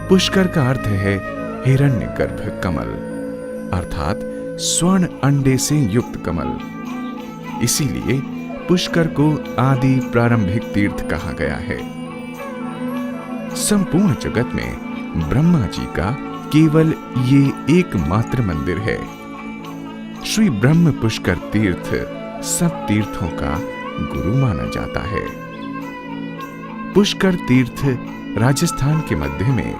पुष्कर का अर्थ है हिरण्यगर्भ कमल, अर्थात स्वर्ण अंडे से युक्त कमल। इसीलिए पुष्कर को आदि प्रारंभिक तीर्थ कहा गया है। संपूर्ण जगत में ब्रह्मा जी का केवल ये एकमात्र मंदिर है। श्री ब्रह्म पुष्कर तीर्थ सब तीर्थों का गुरु माना जाता है। पुष्कर तीर्थ राजस्थान के मध्य में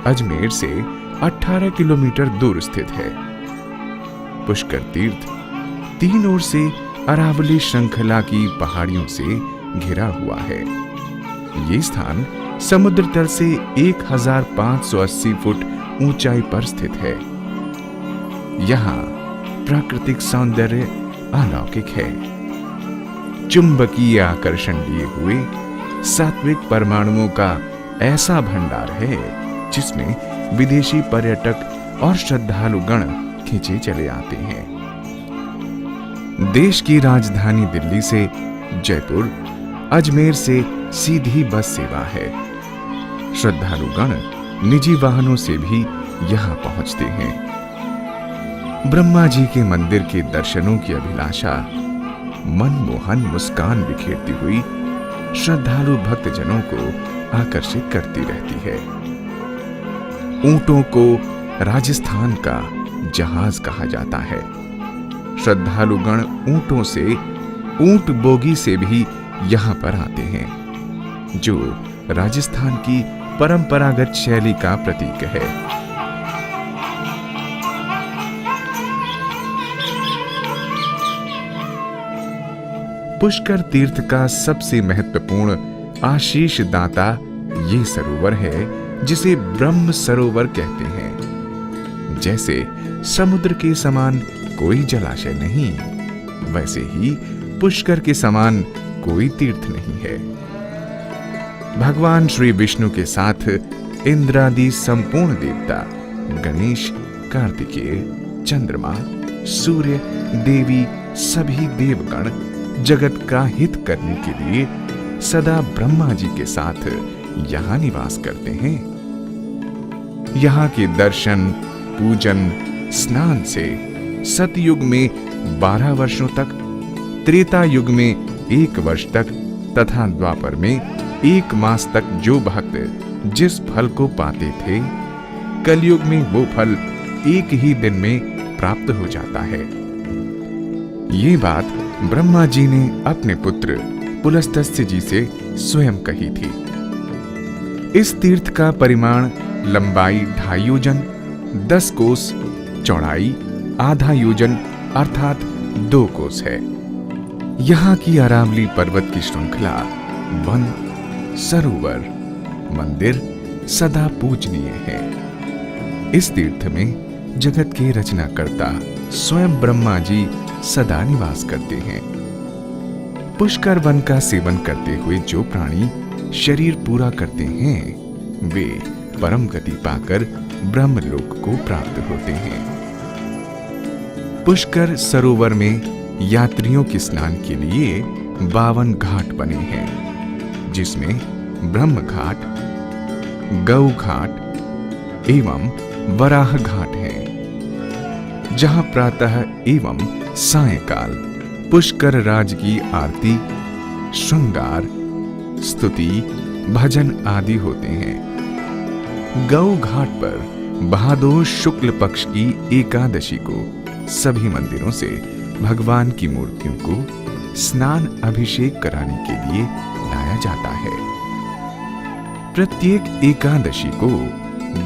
अजमेर से 18 किलोमीटर दूर स्थित है। पुष्कर तीर्थ तीन ओर से अरावली श्रृंखला की पहाड़ियों से घिरा हुआ है। ये स्थान समुद्र तल से 1580 फुट ऊंचाई पर स्थित है। यहाँ प्राकृतिक सौंदर्य अलौकिक है। चुंबकीय आकर्षण लिए हुए सात्विक परमाणुओं का ऐसा भंडार है जिसमें विदेशी पर्यटक और श्रद्धालुगण खींचे चले आते हैं। देश की राजधानी दिल्ली से जयपुर, अजमेर से सीधी बस सेवा है। श्रद्धालुगण निजी वाहनों से भी यहां पहुंचते हैं। ब्रह्मा जी के मंदिर के दर्शनों की अभिलाषा मनमोहन मुस्कान बिखेरती हुई श्रद्धालु भक्तजनों को आकर्षित करती रहती है। ऊंटों को राजस्थान का जहाज कहा जाता है। श्रद्धालुगण ऊंटों से, ऊंट बोगी से भी यहां पर आते हैं, जो राजस्थान की परंपरागत शैली का प्रतीक है। पुष्कर तीर्थ का सबसे महत्वपूर्ण आशीष दाता ये सरोवर है जिसे ब्रह्म सरोवर कहते हैं। जैसे समुद्र के समान कोई जलाशय नहीं, वैसे ही पुष्कर के समान कोई तीर्थ नहीं है। भगवान श्री विष्णु के साथ इंद्रादि संपूर्ण देवता, गणेश, कार्तिकेय, चंद्रमा, सूर्य, देवी, सभी देवगण जगत का हित करने के लिए सदा ब्रह्मा जी के साथ यहाँ निवास करते हैं। यहाँ के दर्शन, पूजन, स्नान से सतयुग में 12 वर्षों तक, त्रेता युग में 1 वर्ष तक तथा द्वापर में 1 मास तक जो भक्त जिस फल को पाते थे, कलयुग में वो फल एक ही दिन में प्राप्त हो जाता है। ये बात ब्रह्मा जी ने अपने पुत्र पुलस्त्य जी से स्वयं कही थी। इस तीर्थ का परिमाण लंबाई 2.5 योजन, 10 कोस, चौड़ाई आधा योजन अर्थात 2 कोस है। यहाँ की अरावली पर्वत की श्रृंखला, वन, सरोवर, मंदिर सदा पूजनीय है। इस तीर्थ में जगत के रचनाकर्ता स्वयं ब्रह्मा जी सदा निवास करते हैं। पुष्कर वन का सेवन करते हुए जो प्राणी शरीर पूरा करते हैं, वे परम गति पाकर ब्रह्मलोक को प्राप्त होते हैं। पुष्कर सरोवर में यात्रियों के स्नान के लिए 52 घाट बने हैं, जिसमें ब्रह्म घाट, गौ घाट एवं वराह घाट है, जहां प्रातः एवं सायंकाल पुष्कर राज की आरती, श्रृंगार, स्तुति, भजन आदि होते हैं। गौ घाट पर भादो शुक्ल पक्ष की एकादशी को सभी मंदिरों से भगवान की मूर्तियों को स्नान अभिषेक कराने के लिए लाया जाता है। प्रत्येक एकादशी को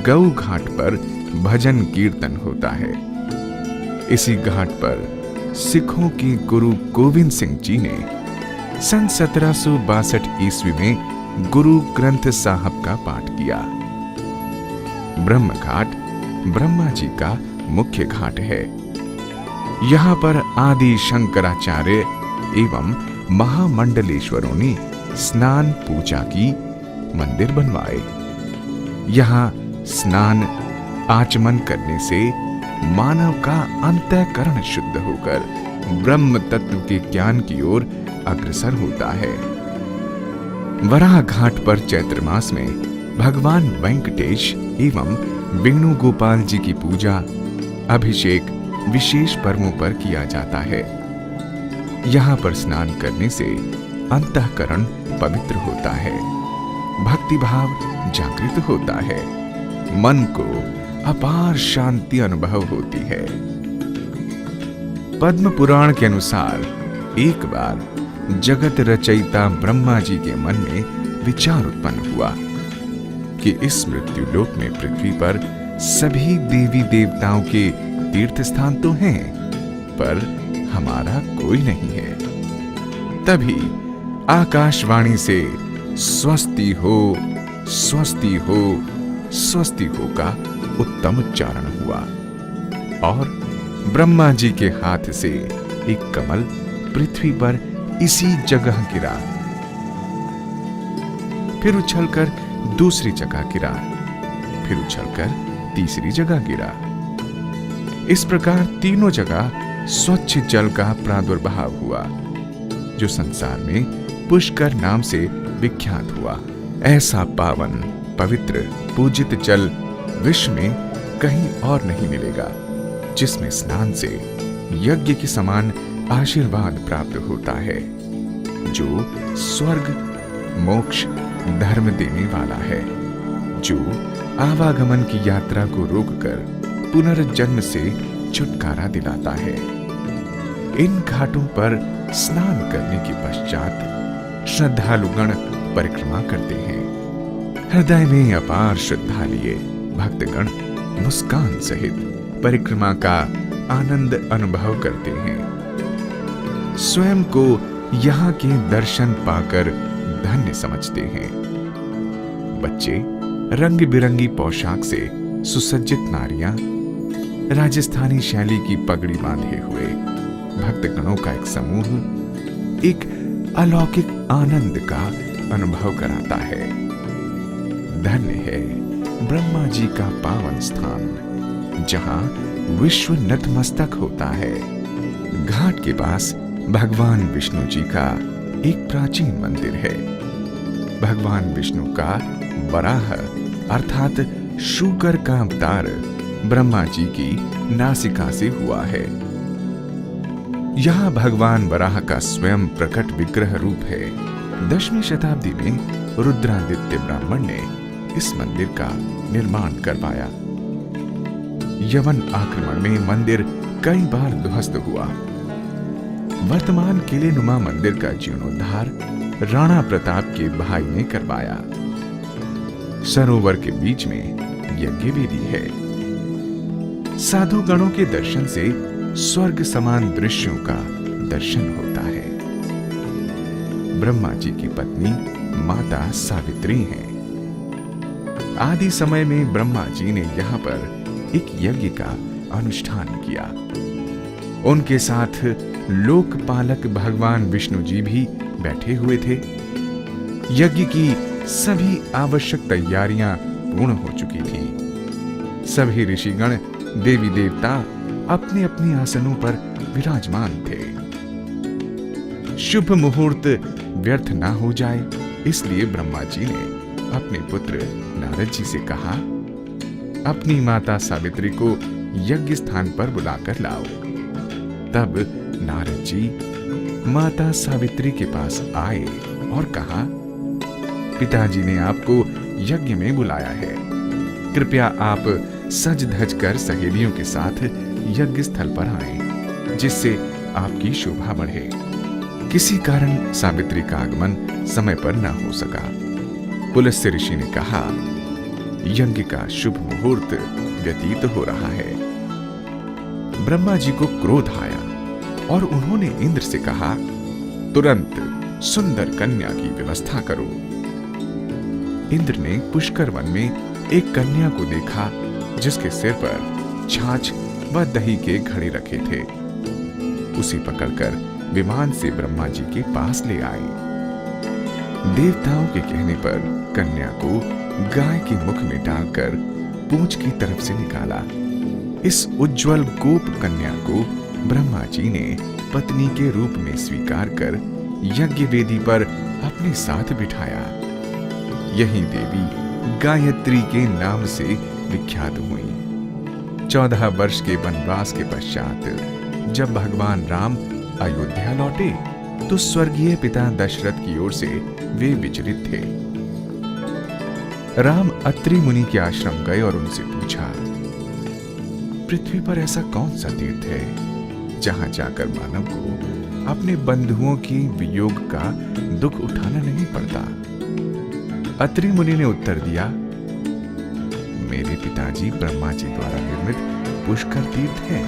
गौ घाट पर भजन कीर्तन होता है। इसी घाट पर सिखों के गुरु गोविंद सिंह जी ने सन 1762 ईस्वी में गुरु ग्रंथ साहब का पाठ किया। ब्रह्म घाट ब्रह्मा जी का मुख्य घाट है। यहाँ पर आदि शंकराचार्य एवं महामंडलेश्वरों ने स्नान पूजा की, मंदिर बनवाए। यहाँ स्नान आचमन करने से मानव का अंतःकरण शुद्ध होकर ब्रह्म तत्व के ज्ञान की ओर अग्रसर होता है। वराह घाट पर चैत्र मास में भगवान वेंकटेश एवं वेणुगोपाल जी की पूजा, अभिषेक विशेष पर्वों पर किया जाता है। यहाँ पर स्नान करने से अंतःकरण पवित्र होता है, भक्ति भाव जागृत होता है, मन को अपार शांति अनुभव होती है। पद्म पुराण के अनुसार एक बार जगत रचयिता ब्रह्मा जी के मन में विचार उत्पन्न हुआ कि इस मृत्यु लोक में पृथ्वी पर सभी देवी देवताओं के तीर्थ स्थान तो हैं, पर हमारा कोई नहीं है। तभी आकाशवाणी से स्वस्ति हो, स्वस्ति हो, स्वस्ति हो का उत्तम उच्चारण हुआ और ब्रह्मा जी के हाथ से एक कमल पृथ्वी पर इसी जगह गिरा, फिर उछलकर दूसरी जगह गिरा, फिर उछलकर तीसरी जगह गिरा। इस प्रकार तीनों जगह स्वच्छ जल का प्रादुर्भाव हुआ, जो संसार में पुष्कर नाम से विख्यात हुआ। ऐसा पावन, पवित्र, पूजित जल विश्व में कहीं और नहीं मिलेगा, जिसमें स्नान से यज्ञ के समान आशीर्वाद प्राप्त होता है, जो स्वर्ग, मोक्ष, धर्म देने वाला है, जो आवागमन की यात्रा को रोककर पुनर्जन्म से छुटकारा दिलाता है। इन घाटों पर स्नान करने के पश्चात श्रद्धालुगण परिक्रमा करते हैं। हृदय में अपार श्रद्धा लिए भक्तगण मुस्कान सहित परिक्रमा का आनंद अनुभव करते हैं। स्वयं को यहाँ के दर्शन पाकर धन्य समझते हैं। बच्चे रंग बिरंगी पोशाक से सुसज्जित नारियां, राजस्थानी शैली की पगड़ी बांधे हुए भक्तगणों का एक समूह एक अलौकिक आनंद का अनुभव कराता है। धन्य है ब्रह्मा जी का पावन स्थान, जहां विश्व नतमस्तक होता है। घाट के पास भगवान विष्णु जी का एक प्राचीन मंदिर है। भगवान विष्णु का वराह अर्थात शूकर का अवतार ब्रह्मा जी की नासिका से हुआ है। यहां भगवान वराह का स्वयं प्रकट विग्रह रूप है। 10वीं शताब्दी में रुद्रादित्य ब्राह्मण ने इस मंदिर का निर्माण करवाया। यवन आक्रमण में मंदिर कई बार ध्वस्त हुआ। वर्तमान किले नुमा मंदिर का जीर्णोद्धार राणा प्रताप के भाई ने करवाया। सरोवर के बीच में यज्ञ वेदी है। साधु गणों के दर्शन से स्वर्ग समान दृश्यों का दर्शन होता है। ब्रह्मा जी की पत्नी माता सावित्री हैं। आदि समय में ब्रह्मा जी ने यहाँ पर एक यज्ञ का अनुष्ठान किया। उनके साथ लोकपालक भगवान विष्णु जी भी बैठे हुए थे। यज्ञ की सभी आवश्यक तैयारियां पूर्ण हो चुकी थी। सभी ऋषिगण, देवी देवता अपने अपने आसनों पर विराजमान थे। शुभ मुहूर्त व्यर्थ ना हो जाए, इसलिए ब्रह्मा जी ने अपने पुत्र नारद जी से कहा, अपनी माता सावित्री को यज्ञ स्थान पर बुलाकर लाओ। तब नारद जी माता सावित्री के पास आए और कहा, पिताजी ने आपको यज्ञ में बुलाया है। कृपया आप सज धज कर सहेलियों के साथ यज्ञ स्थल पर आएं, जिससे आपकी शोभा बढ़े। किसी कारण सावित्री का आगमन समय पर न हो सका। पुलस्त्य ऋषि ने कहा, यज्ञ का शुभ मुहूर्त व्यतीत हो रहा है। ब्रह्मा जी को क्रोध आया और उन्होंने इंद्र से कहा, तुरंत सुंदर कन्या की व्यवस्था करो। इंद्र ने पुष्कर वन में एक कन्या को देखा, जिसके सिर पर छाछ व दही के घड़े रखे थे। उसे पकड़कर विमान से ब्रह्मा जी के पास ले आए। देवताओं के कहने पर कन्या को गाय के मुख में डालकर पूंछ की तरफ से निकाला। इस उज्जवल गोप कन्या को ब्रह्मा जी ने पत्नी के रूप में स्वीकार कर यज्ञ वेदी पर अपने साथ बिठाया। यही देवी गायत्री के नाम से विख्यात हुई। 14 वर्ष के वनवास के पश्चात जब भगवान राम अयोध्या लौटे तो स्वर्गीय पिता दशरथ की ओर से वे विचलित थे। राम अत्रि मुनि के आश्रम गए और उनसे पूछा, पृथ्वी पर ऐसा कौन सा तीर्थ है जहां जाकर मानव को अपने बंधुओं की वियोग का दुख उठाना नहीं पड़ता? अत्रि मुनि ने उत्तर दिया, मेरे पिताजी ब्रह्मा जी द्वारा निर्मित पुष्कर तीर्थ है।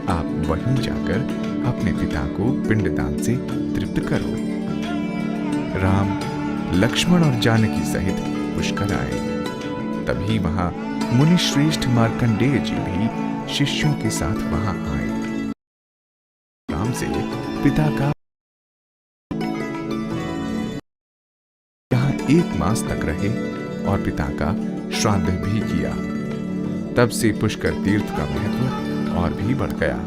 आप वहीं जाकर अपने पिता को पिंडदान से तृप्त करो। राम, लक्ष्मण और जानकी सहित पुष्कर आए। तभी वहां मुनि श्रेष्ठ मार्कंडेय जी भी शिष्यों के साथ वहां आए। राम से पिता का यहां 1 मास तक रहे और पिता का श्राद्ध भी किया। तब से पुष्कर तीर्थ का महत्व और भी बढ़ गया।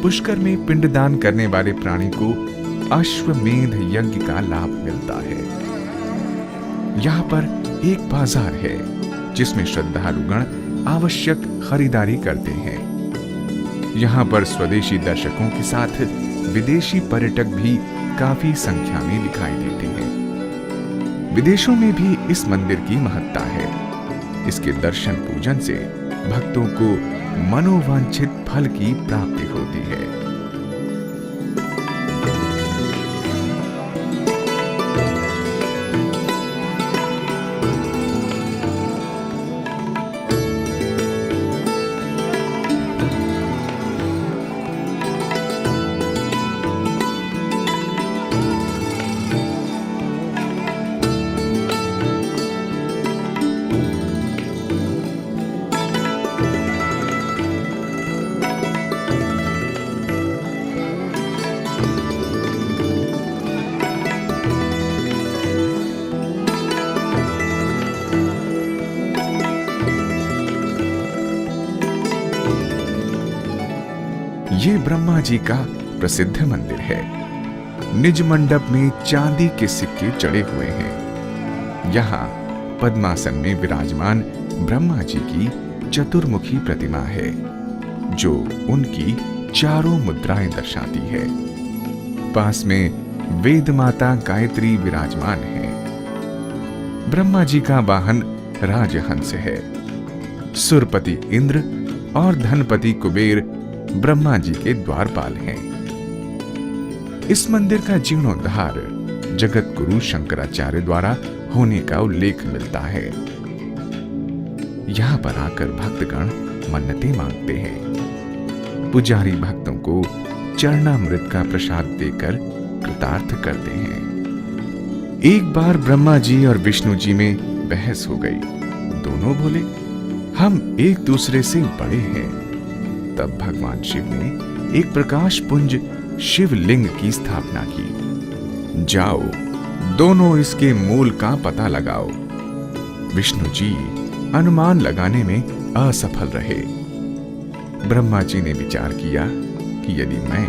पुष्कर में पिंडदान करने वाले प्राणी को अश्वमेध यज्ञ का लाभ मिलता है। यहाँ पर एक बाजार है जिसमें श्रद्धालुगण आवश्यक खरीदारी करते हैं। यहाँ पर स्वदेशी दर्शकों के साथ विदेशी पर्यटक भी काफी संख्या में दिखाई देते हैं। विदेशों में भी इस मंदिर की महत्ता है। इसके दर्शन पूजन से भक्तों को मनोवांछित फल की प्राप्ति होती है। ये ब्रह्मा जी का प्रसिद्ध मंदिर है। निज मंडप में चांदी के सिक्के चढ़े हुए हैं। यहाँ पद्मासन में विराजमान ब्रह्मा जी की चतुर्मुखी प्रतिमा है जो उनकी चारों मुद्राएं दर्शाती है। पास में वेद माता गायत्री विराजमान है। ब्रह्मा जी का वाहन राजहंस है। सुरपति इंद्र और धनपति कुबेर ब्रह्मा जी के द्वारपाल हैं। इस मंदिर का जीर्णोद्धार जगत गुरु शंकराचार्य द्वारा होने का उल्लेख मिलता है। यहाँ पर आकर भक्तगण मन्नतें मांगते हैं। पुजारी भक्तों को चरणामृत का प्रसाद देकर कृतार्थ करते हैं। एक बार ब्रह्मा जी और विष्णु जी में बहस हो गई। दोनों बोले, हम एक दूसरे से बड़े हैं। तब भगवान शिव ने एक प्रकाश पुंज शिवलिंग की स्थापना की। जाओ, दोनों इसके मूल का पता लगाओ। विष्णु जी अनुमान लगाने में असफल रहे। ब्रह्मा जी ने विचार किया कि यदि मैं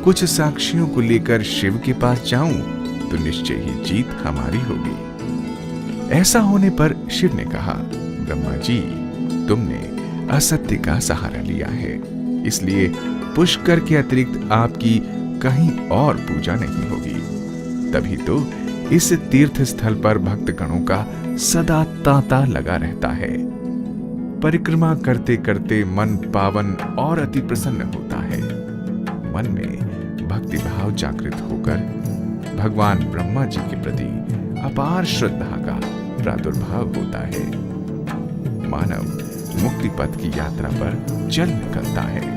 कुछ साक्षियों को लेकर शिव के पास जाऊं तो निश्चय ही जीत हमारी होगी। ऐसा होने पर शिव ने कहा, ब्रह्मा जी, तुमने असत्य का सहारा लिया है, इसलिए पुष्कर के अतिरिक्त आपकी कहीं और पूजा नहीं होगी। तभी तो इस तीर्थ स्थल पर भक्तगणों का सदा तांता लगा रहता है। परिक्रमा करते करते मन पावन और अति प्रसन्न होता है। मन में भक्ति भाव जागृत होकर भगवान ब्रह्मा जी के प्रति अपार श्रद्धा का प्रादुर्भाव होता है। मानव मुक्ति पथ की यात्रा पर चल निकलता है।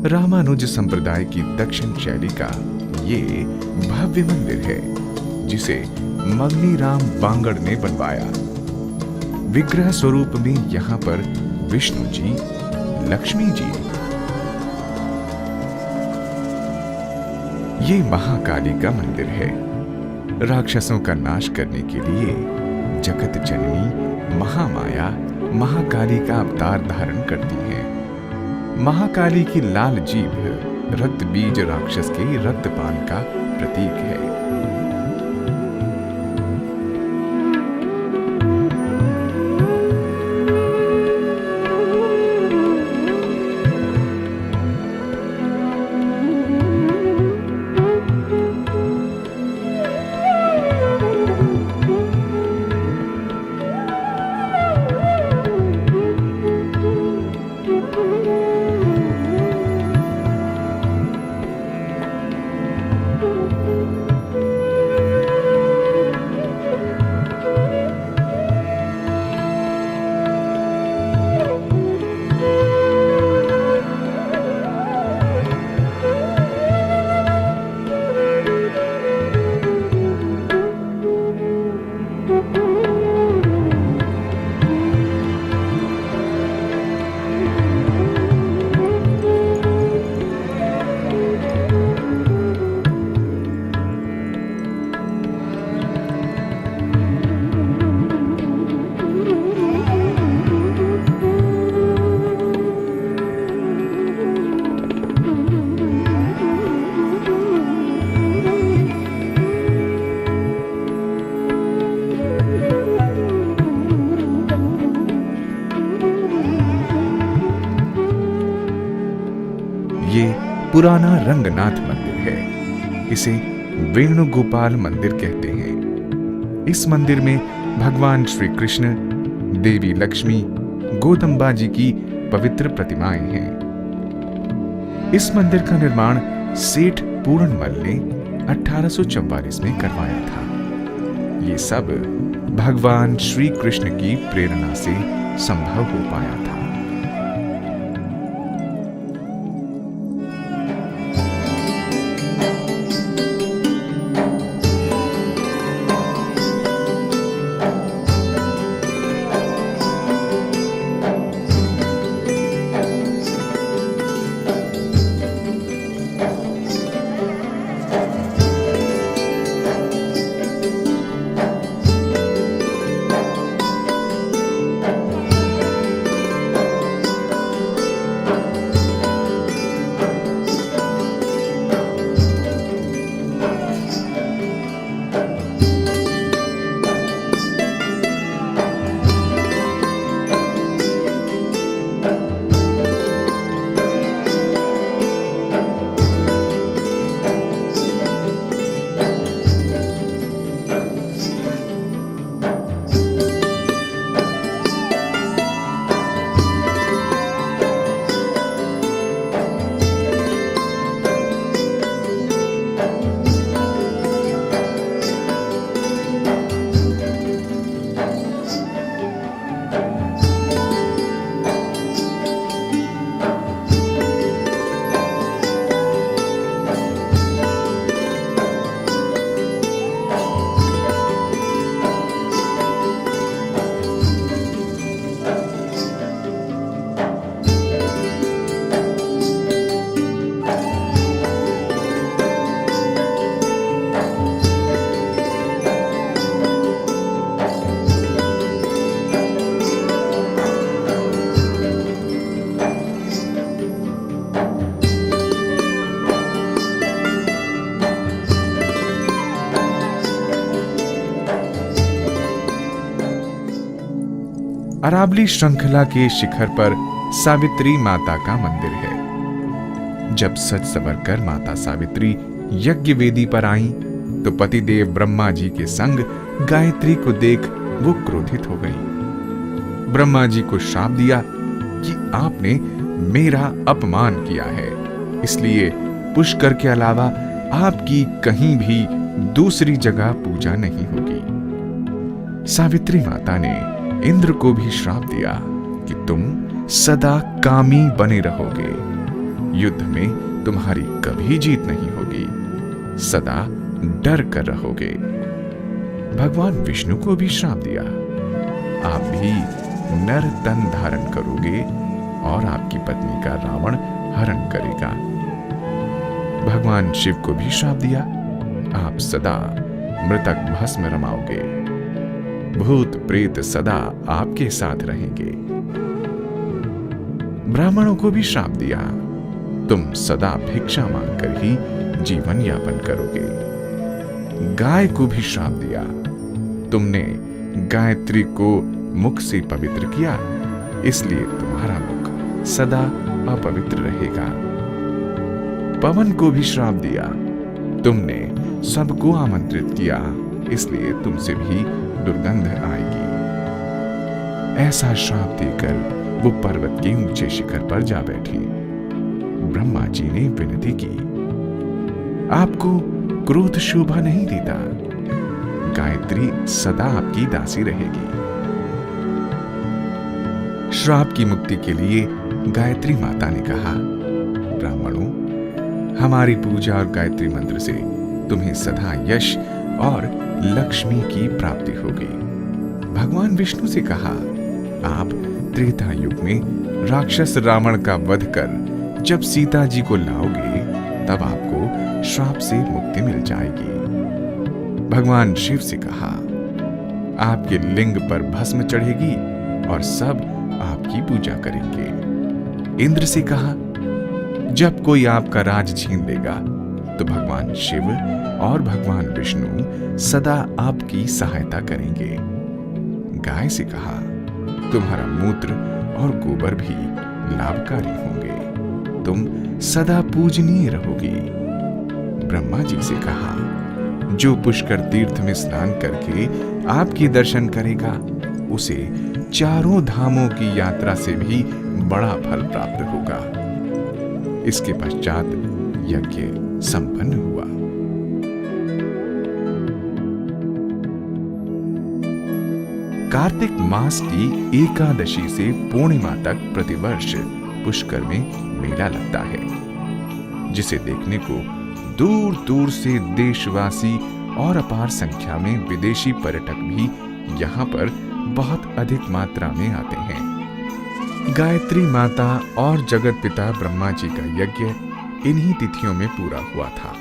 रामानुज संप्रदाय की दक्षिण शैली का ये भव्य मंदिर है जिसे मगनीराम बांगड़ ने बनवाया। विग्रह स्वरूप में यहाँ पर विष्णु जी, लक्ष्मी जी, ये महाकाली का मंदिर है। राक्षसों का नाश करने के लिए जगत जननी महामाया महाकाली का अवतार धारण करती है। महाकाली की लाल जीभ रक्त बीज राक्षस के रक्तपान का प्रतीक है। ये पुराना रंगनाथ मंदिर है। इसे वेणुगोपाल मंदिर कहते हैं। इस मंदिर में भगवान श्री कृष्ण, देवी लक्ष्मी, गोदम्बा जी की पवित्र प्रतिमाएं हैं। इस मंदिर का निर्माण सेठ पूर्णमल ने 1844 में करवाया था। ये सब भगवान श्री कृष्ण की प्रेरणा से संभव हो पाया था। अरावली श्रृंखला के शिखर पर सावित्री माता का मंदिर है। जब सज संवर कर माता सावित्री यज्ञ वेदी पर आईं, तो पतिदेव ब्रह्मा जी के संग गायत्री को देख वो क्रोधित हो गई। ब्रह्मा जी को श्राप दिया कि आपने मेरा अपमान किया है, इसलिए पुष्कर के अलावा आपकी कहीं भी दूसरी जगह पूजा नहीं होगी। सावित्री माता ने इंद्र को भी श्राप दिया कि तुम सदा कामी बने रहोगे, युद्ध में तुम्हारी कभी जीत नहीं होगी। सदा डर कर रहोगे। भगवान विष्णु को भी श्राप दिया, आप भी नर तन धारण करोगे और आपकी पत्नी का रावण हरण करेगा। भगवान शिव को भी श्राप दिया, आप सदा मृतक भस्म रमाओगे, भूत प्रेत सदा आपके साथ रहेंगे। ब्राह्मणों को भी श्राप दिया, तुम सदा भिक्षा मांगकर ही जीवन यापन करोगे। गाय को भी श्राप दिया, तुमने गायत्री को मुख से पवित्र किया, इसलिए तुम्हारा मुख सदा अपवित्र रहेगा। पवन को भी श्राप दिया, तुमने सबको आमंत्रित किया, इसलिए तुमसे भी दुर्गंध आएगी। ऐसा श्राप देकर वो पर्वत के ऊंचे शिखर पर जा बैठी। ब्रह्मा जी ने विनती की, आपको क्रोध शोभा नहीं देता, गायत्री सदा आपकी दासी रहेगी। श्राप की मुक्ति के लिए गायत्री माता ने कहा, ब्राह्मणों, हमारी पूजा और गायत्री मंत्र से तुम्हें सदा यश और लक्ष्मी की प्राप्ति होगी। भगवान विष्णु से कहा, आप त्रेता युग में राक्षस रावण का वध कर जब सीता जी को लाओगे, तब आपको श्राप से मुक्ति मिल जाएगी। भगवान शिव से कहा, आपके लिंग पर भस्म चढ़ेगी और सब आपकी पूजा करेंगे। इंद्र से कहा, जब कोई आपका राज छीन लेगा तो भगवान शिव और भगवान विष्णु सदा आपकी सहायता करेंगे। गाय से कहा, तुम्हारा मूत्र और गोबर भी लाभकारी होंगे, तुम सदा पूजनीय रहोगी। ब्रह्मा जी से कहा, जो पुष्कर तीर्थ में स्नान करके आपके दर्शन करेगा, उसे चारों धामों की यात्रा से भी बड़ा फल प्राप्त होगा। इसके पश्चात यज्ञ संपन्न हुआ। कार्तिक मास की एकादशी से पूर्णिमा तक प्रतिवर्ष पुष्कर में मेला लगता है, जिसे देखने को दूर दूर से देशवासी और अपार संख्या में विदेशी पर्यटक भी यहाँ पर बहुत अधिक मात्रा में आते हैं। गायत्री माता और जगत पिता ब्रह्मा जी का यज्ञ इन्हीं तिथियों में पूरा हुआ था।